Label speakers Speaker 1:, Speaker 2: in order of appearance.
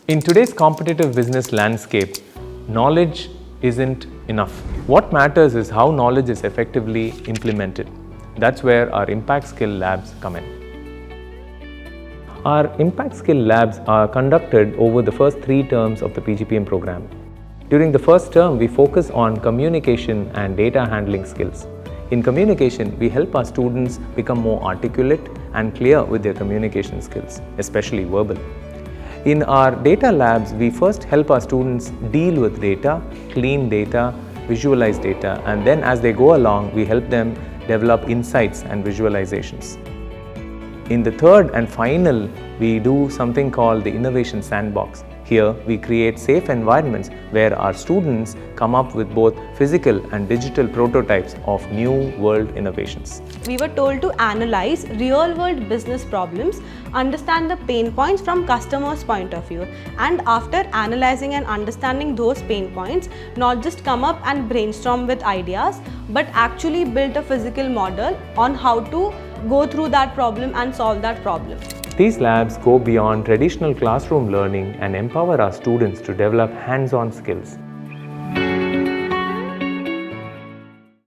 Speaker 1: In today's competitive business landscape, knowledge isn't enough. What matters is how knowledge is effectively implemented. That's where our Impact Skill Labs come in. Our Impact Skill Labs are conducted over the first 3 terms of the PGPM program. During the first term, we focus on communication and data handling skills. In communication, we help our students become more articulate and clear with their communication skills, especially verbal. In our data labs, we first help our students deal with data, clean data, visualize data, and then as they go along, we help them develop insights and visualizations. In the third and final, we do something called the innovation sandbox. Here, we create safe environments where our students come up with both physical and digital prototypes of new world innovations.
Speaker 2: We were told to analyze real-world business problems, understand the pain points from customers' point of view, and after analyzing and understanding those pain points, not just come up and brainstorm with ideas, but actually build a physical model on how to go through that problem and solve that problem.
Speaker 1: These labs go beyond traditional classroom learning and empower our students to develop hands-on skills.